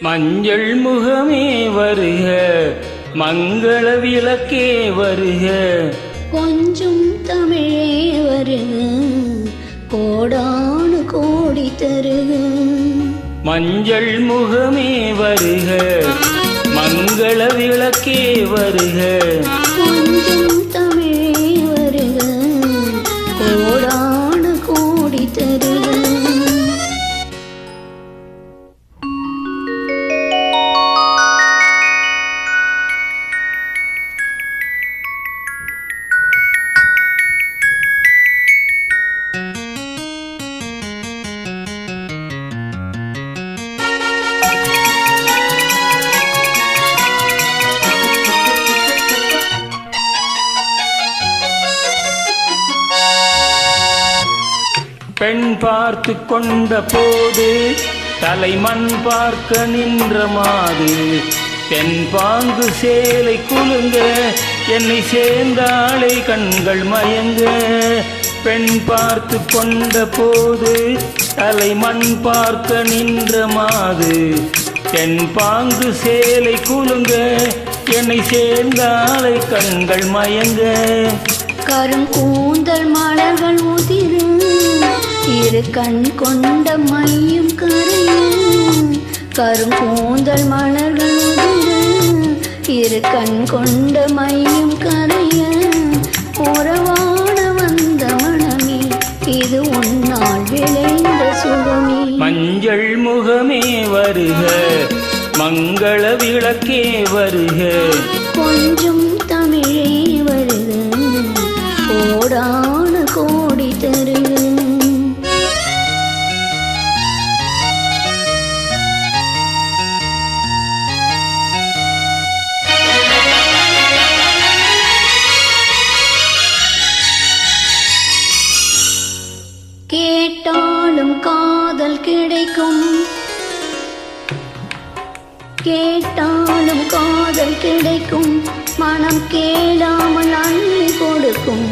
மஞ்சள் முகமே வருக, மங்கள விளக்கே வருக. கொஞ்சம் தமிழே வருக, கோடானு கோடி தருக. மஞ்சள் முகமே வருக, மங்கள விளக்கே வருக. கொஞ்சம் தமிழே வருக, கோடானு கோடி தருக. பெண் பார்த்து கொண்ட போது தலைமண் பார்க்க நின்ற மாது, தென் பாங்கு சேலை குலுங்க என்னை சேர்ந்தாளை கண்கள் மயங்க. பெண் பார்த்து கொண்ட போது தலைமண் பார்க்க நின்ற மாது, தென் பாங்கு சேலை குலுங்க என்னை சேர்ந்தாளை கண்கள் மயங்க. கரும் கூந்தல் மலர்கள் உதிரு, இரு கண் கொண்ட மையும் கரைய. கரும் கூந்தல் மலர்கள் உதிரு, இரு கண் கொண்ட மையும் கரைய. உறவாட வந்த மனமே, இது உன்னால் விளைந்த சுகமே. மஞ்சள் முகமே வருக, மங்கள விளக்கே வருக. கொஞ்சம் தமிழே வருக, கோடான கோடி தருக. கேட்டாலும் காதல் கிடைக்கும், கேட்டாலும் காதல் கிடைக்கும். மனம் கேளாமல் அள்ளி கொடுக்கும்,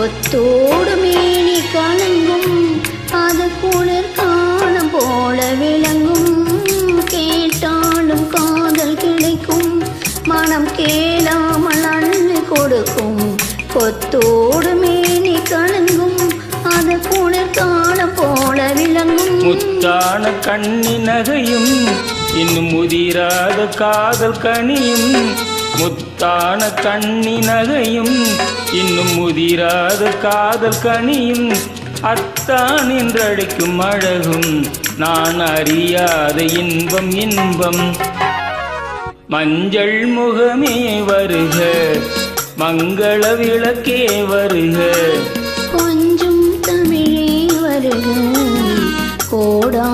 ஒத்தோடு மேனி கலங்கும். அது குளிர் காலம் போல விளங்கும். கேட்டாலும் காதல் கிடைக்கும், மனம் கேளாமல் அள்ளி கொடுக்கும். ஒத்தோடு மேனி கலங்கும், அது குளிர் காலம் போல விளங்கும். முத்தான கண்ணி நகையும் இன்னும் முதிராத காதல் கனியும். முத்தான கண்ணி நகையும் இன்னும் முதிராத காதல் கனியும். அத்தான் என்றழைக்கும் அழகும் நான் அறியாத இன்பம் இன்பம். மஞ்சள் முகமே வருக, மங்கள விளக்கே வருக. கொஞ்சம் தமிழே வருக, கோடா